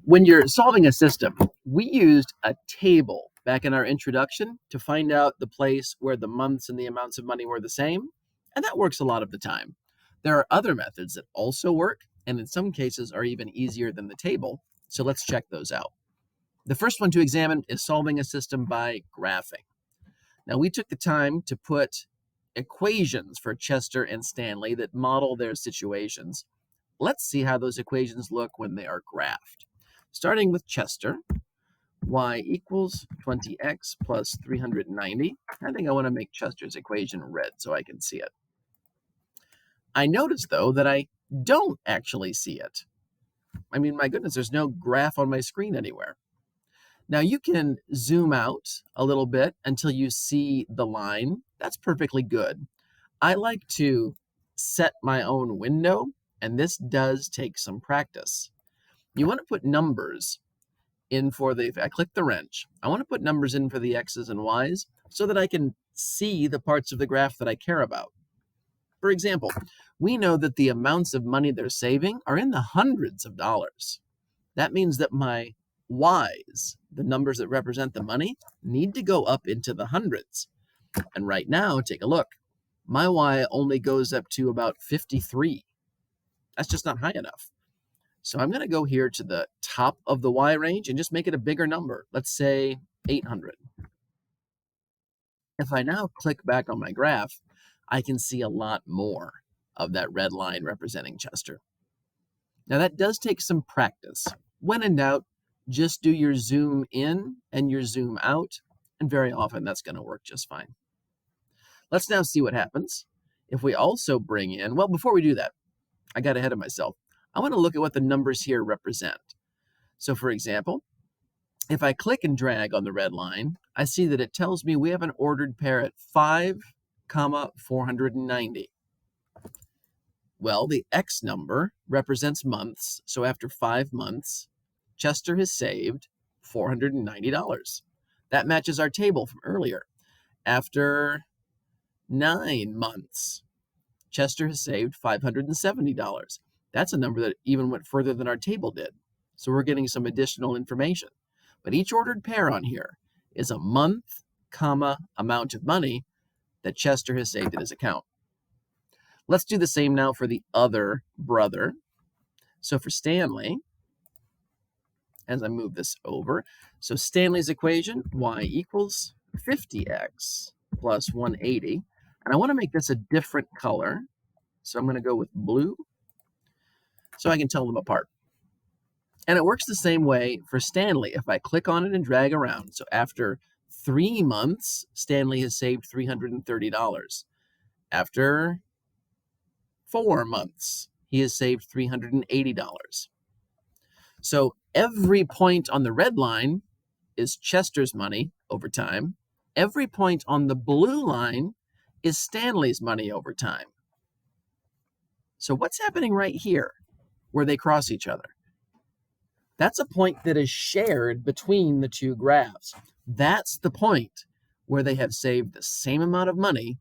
When you're solving a system, we used a table back in our introduction to find out the place where the months and the amounts of money were the same, and that works a lot of the time. There are other methods that also work, and in some cases are even easier than the table, so let's check those out. The first one to examine is solving a system by graphing. Now, we took the time to put equations for Chester and Stanley that model their situations. Let's see how those equations look when they are graphed. Starting with Chester, y equals 20x plus 390. I think I want to make Chester's equation red so I can see it. I notice, though, that I don't actually see it. I mean, my goodness, there's no graph on my screen anywhere. Now, you can zoom out a little bit until you see the line. That's perfectly good. I like to set my own window, and this does take some practice. You want to put numbers in for the, if I click the wrench, I want to put numbers in for the x's and y's so that I can see the parts of the graph that I care about. For example, we know that the amounts of money they're saving are in the hundreds of dollars. That means that my y's, the numbers that represent the money, need to go up into the hundreds. And right now, take a look. My y only goes up to about 53. That's just not high enough. So I'm going to go here to the top of the y range and just make it a bigger number. Let's say 800. If I now click back on my graph, I can see a lot more of that red line representing Chester. Now that does take some practice. When in doubt, just do your zoom in and your zoom out, and very often that's going to work just fine. Let's now see what happens if we also bring in, well, before we do that, I got ahead of myself. I want to look at what the numbers here represent. So for example, if I click and drag on the red line, I see that it tells me we have an ordered pair at 5,490. Well, the X number represents months, so after 5 months, Chester has saved $490. That matches our table from earlier. After 9 months, Chester has saved $570. That's a number that even went further than our table did. So we're getting some additional information. But each ordered pair on here is a month, amount of money that Chester has saved in his account. Let's do the same now for the other brother. So for Stanley, as I move this over, so Stanley's equation, y equals 50x plus 180. And I want to make this a different color. So I'm going to go with blue so I can tell them apart. And it works the same way for Stanley if I click on it and drag around. So after 3 months, Stanley has saved $330. After 4 months, he has saved $380. So every point on the red line is Chester's money over time. Every point on the blue line is Stanley's money over time. So what's happening right here where they cross each other? That's a point that is shared between the two graphs. That's the point where they have saved the same amount of money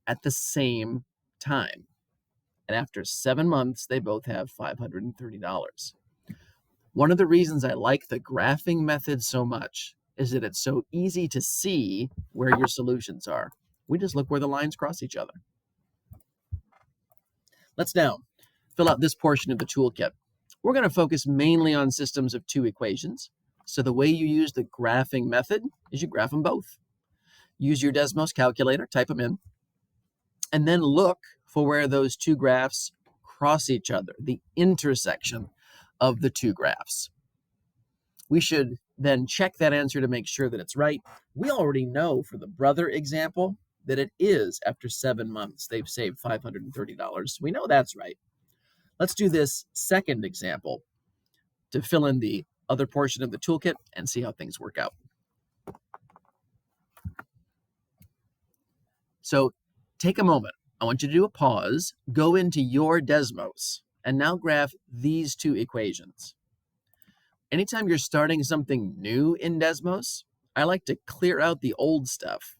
at the same time. And after 7 months, they both have $530. One of the reasons I like the graphing method so much is that it's so easy to see where your solutions are. We just look where the lines cross each other. Let's now fill out this portion of the toolkit. We're going to focus mainly on systems of 2 equations. So the way you use the graphing method is you graph them both. Use your Desmos calculator, type them in, and then look for where those 2 graphs cross each other, the intersection of the 2 graphs. We should then check that answer to make sure that it's right. We already know for the brother example that it is after 7 months they've saved $530. So we know that's right. Let's do this second example to fill in the other portion of the toolkit and see how things work out. So take a moment. I want you to do a pause, go into your Desmos, and now graph these 2 equations. Anytime you're starting something new in Desmos, I like to clear out the old stuff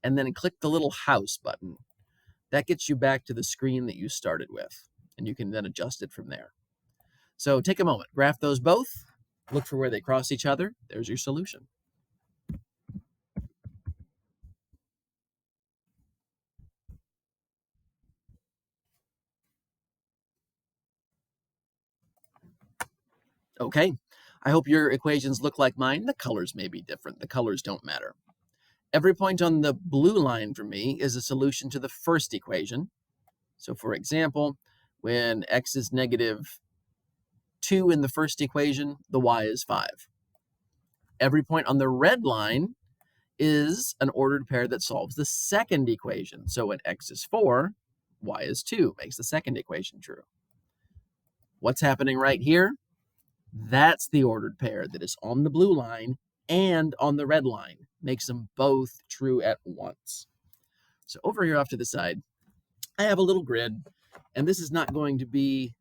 and then click the little house button. That gets you back to the screen that you started with, and you can then adjust it from there. So take a moment, graph those both, Look for where they cross each other. There's your solution. Okay, I hope your equations look like mine. The colors may be different. The colors don't matter. Every point on the blue line for me is a solution to the first equation. So for example, when x is negative 2 in the first equation, the y is 5. Every point on the red line is an ordered pair that solves the second equation. So when x is 4, y is 2, makes the second equation true. What's happening right here? That's the ordered pair that is on the blue line and on the red line. Makes them both true at once. So over here off to the side, I have a little grid, and this is not going to be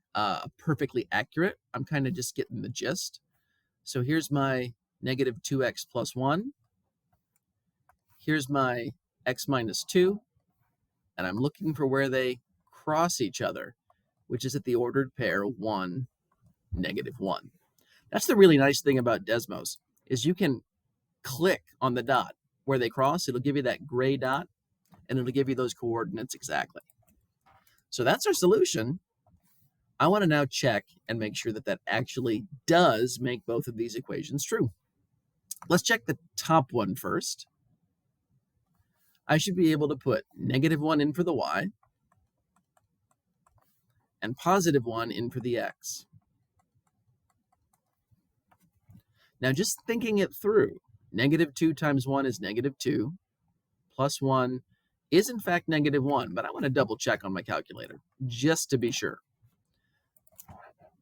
perfectly accurate. I'm kind of just getting the gist. So here's my negative 2x plus 1. Here's my x minus 2, and I'm looking for where they cross each other, which is at the ordered pair 1, negative 1. That's the really nice thing about Desmos, is you can click on the dot where they cross. It'll give you that gray dot, and it'll give you those coordinates exactly. So that's our solution. I want to now check and make sure that that actually does make both of these equations true. Let's check the top one first. I should be able to put negative 1 in for the y and positive 1 in for the x. Now just thinking it through, negative 2 times 1 is negative 2, plus 1 is in fact negative 1, but I want to double check on my calculator just to be sure.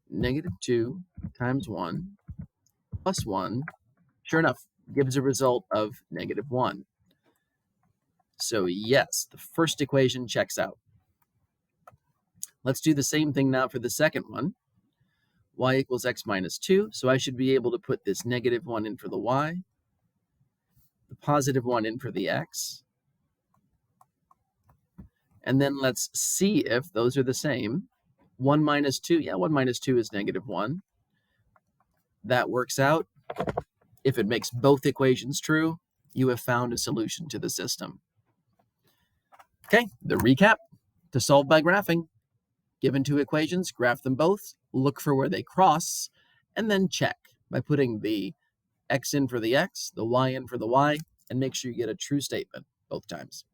Negative 2 times 1 plus 1, sure enough, gives a result of negative 1. So yes, the first equation checks out. Let's do the same thing now for the second one. Y equals x minus 2, so I should be able to put this negative 1 in for the y, the positive 1 in for the x, and then let's see if those are the same. 1 minus 2, yeah, 1 minus 2 is negative 1. That works out. If it makes both equations true, you have found a solution to the system. Okay, the recap: to solve by graphing, given two equations, graph them both, look for where they cross, and then check by putting the x in for the x, the y in for the y, and make sure you get a true statement both times.